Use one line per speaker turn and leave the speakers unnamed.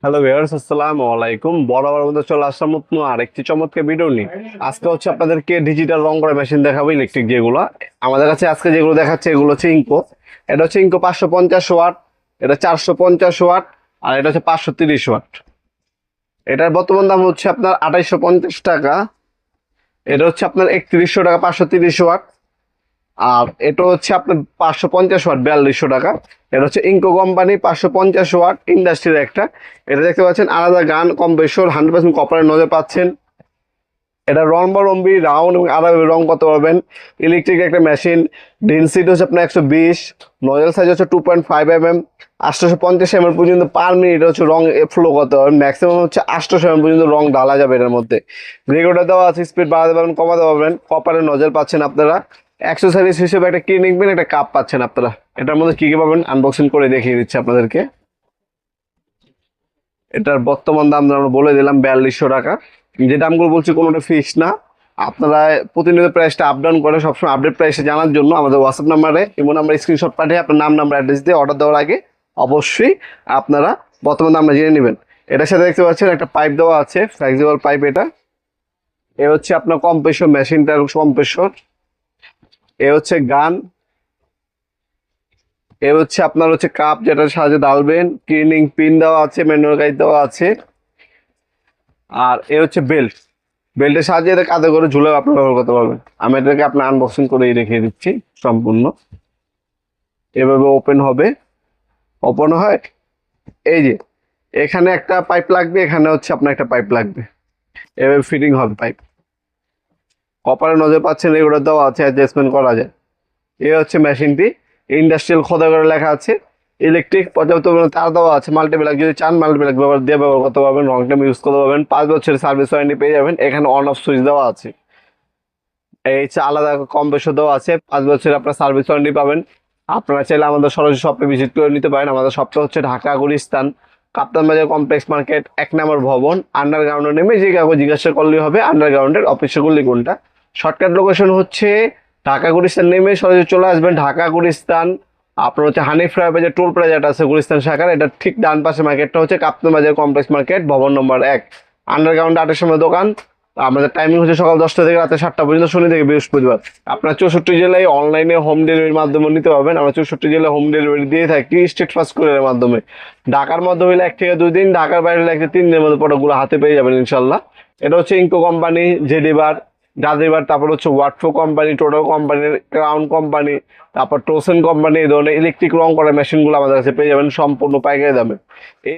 Hello viewers, আসসালামু আলাইকুম। বরাবর মতো চলে আসলাম নতুন আরেকটি চমৎকার ভিডিও নিয়ে। আজকে হচ্ছে আপনাদেরকে ডিজিটাল রং করা মেশিন দেখাবো, ইলেকট্রিক যেগুলো আমাদের কাছে আজকে যেগুলো দেখাচ্ছে এগুলো হচ্ছে ইঙ্কো। এটা হচ্ছে ইঙ্কো 550 ওয়াট, এটা 450 ওয়াট, আর এটা হচ্ছে 530 ওয়াট। এটার বর্তমান দাম হচ্ছে আপনার 2850 টাকা। এটা হচ্ছে আপনার 3100 টাকা 530 ওয়াট। আর এটা হচ্ছে আপনার 550 ওয়াট 4200 টাকা। এটা হচ্ছে ইঙ্কো কোম্পানি 550 ওয়াট ইন্ডাস্ট্রির একটা। এটা দেখতে পাচ্ছেন আলাদা গান কম্প্রেসর, 100% কপারের নজর পাচ্ছেন। এটা রম্বি রাউন্ড এবং আলাদা রং করতে পারবেন। ইলেকট্রিক একটা মেশিন। ডেনসিটি হচ্ছে আপনার 120, নজল সাইজ হচ্ছে 2.5 mm, 850 ml পর্যন্ত পার মিনিট হচ্ছে রং ফ্লো করতে পারবেন। ম্যাক্সিমাম হচ্ছে 800 ml পর্যন্ত রং ঢালা যাবে এটার মধ্যে। রেগুলেটর দেওয়া আছে, স্পিড বাড়াতে পারবেন কমাতে পারবেন। কপারের নজল পাচ্ছেন আপনারা। অ্যাক্সেসরিজ হিসেবে একটা ক্লিনিক বিন, একটা কাপ পাচ্ছেন আপনারা। এটার মধ্যে কি কি পাবেন আনবক্সিং করে দেখিয়ে দিচ্ছি আপনাদেরকে। এটার বর্তমান দাম আমরা বলে দিলাম 4200 টাকা। যে দামগুলো বলছি কোনোটা ফিক্স না। আপনারা প্রতিনিয়ত প্রাইসটা আপ ডাউন করে সবসময় আপডেট প্রাইসে জানার জন্য আমাদের হোয়াটসঅ্যাপ নাম্বারে এমন নাম্বার স্ক্রিনশট পাঠিয়ে আপনার নাম্বার অ্যাড্রেস দিয়ে অর্ডার দেওয়ার আগে অবশ্যই আপনারা বর্তমান দামটা জেনে নেবেন। এটার সাথে দেখতে পাচ্ছেন একটা পাইপ দেওয়া আছে, ফ্লেক্সিবল পাইপ। এটা এ হচ্ছে আপনার কম্প্রেসর, মেশিনটার কম্প্রেসর। এ হচ্ছে গান। এ হচ্ছে আপনার হচ্ছে কাপ, যেটার সাহায্যে ডালবেন। ক্লিনিং পিন দেওয়া আছে, ম্যানুয়াল গাইড দেওয়া আছে। আর এ হচ্ছে বেল্ট। বেল্টের সাহায্যে এটা কাঁধে করে ঝুলেও আপনি ব্যবহার করতে পারবেন। আমি এটাকে আপনার আনবক্সিং করেই রেখে দিচ্ছি সম্পূর্ণ। এভাবে ওপেন হবে। ওপেন হয় এই যে এখানে একটা পাইপ লাগবে, এখানে হচ্ছে আপনার একটা পাইপ লাগবে। এভাবে ফিটিং হবে পাইপ। কপারে নজর পাচ্ছেন, এগুলো দেওয়া আছে, অ্যাডজাস্টমেন্ট করা যায়। এই হচ্ছে মেশিনটি। ইন্ডাস্ট্রিয়াল খোদা করে লেখা আছে। ইলেকট্রিক পর্যাপ্ত পরিমাণে তার দেওয়া আছে। মাল্টিপ্লাক যদি চান মাল্টিপ্লাক ব্যবহার করতে পারবেন, লং টাইম ইউজ করতে পারবেন। 5 বছরের সার্ভিস ওয়ারেন্টি পেয়ে যাবেন। এখানে অন অফ সুইচ দেওয়া আছে। এই হচ্ছে আলাদা কম্প্রেসর দেওয়া আছে। 5 বছরের আপনার সার্ভিস ওয়ারেন্টি পাবেন। আপনারা চাইলে আমাদের সরাসরি শপে ভিজিট করে নিতে পারেন। আমাদের শপটা হচ্ছে ঢাকা গুলিস্তান, কাপ্তান বাজার কমপ্লেক্স মার্কেট, 1 নম্বর ভবন। আন্ডারগ্রাউন্ডে নেমে যে কাউকে জিজ্ঞাসা করলেই হবে আন্ডারগ্রাউন্ডের অফিসের গুলি কোনটা। শর্টকাট লোকেশন হচ্ছে ঢাকা গুলিস্তান নেমে সরাসরি চলে আসবেন ঢাকা গুলিস্তান। আপনার হচ্ছে হানি ফ্লাইওভার টোল প্লাজাটা আছে গুলিস্তান শাখার, এটা ঠিক ডান পাশে মার্কেটটা হচ্ছে কাপ্তান বাজার কমপ্লেক্স মার্কেট, ভবন নম্বর 1। আন্ডারগ্রাউন্ডে 8টার সময় দোকান। আমাদের টাইমিং হচ্ছে সকাল 10টা থেকে রাতে 7টা পর্যন্ত, শনি থেকে বৃহস্পতিবার। আপনার 64 জেলায় অনলাইনে হোম ডেলিভারির মাধ্যমে নিতে পারবেন। আমরা 64 জেলায় হোম ডেলিভারি দিয়ে থাকি স্টেট ফাস্ট কুরিয়ারের মাধ্যমে। ঢাকার মধ্যে হলে 1 থেকে 2 দিন, ঢাকার বাইরে হলে 1 থেকে 3 দিনের মধ্যে প্রোডাক্টগুলো হাতে পেয়ে যাবেন ইনশাল্লাহ। এটা হচ্ছে ইঙ্কো কোম্পানি, জেডিবার, জাজিবার, তারপর হচ্ছে ওয়াটফো কোম্পানি, টোটাল কোম্পানির, ক্রাউন কোম্পানি, তারপর টোসেন কোম্পানি, এই ধরনের ইলেকট্রিক রং করা মেশিনগুলো আমাদের কাছে পেয়ে যাবেন সম্পূর্ণ পাইকারি দামে।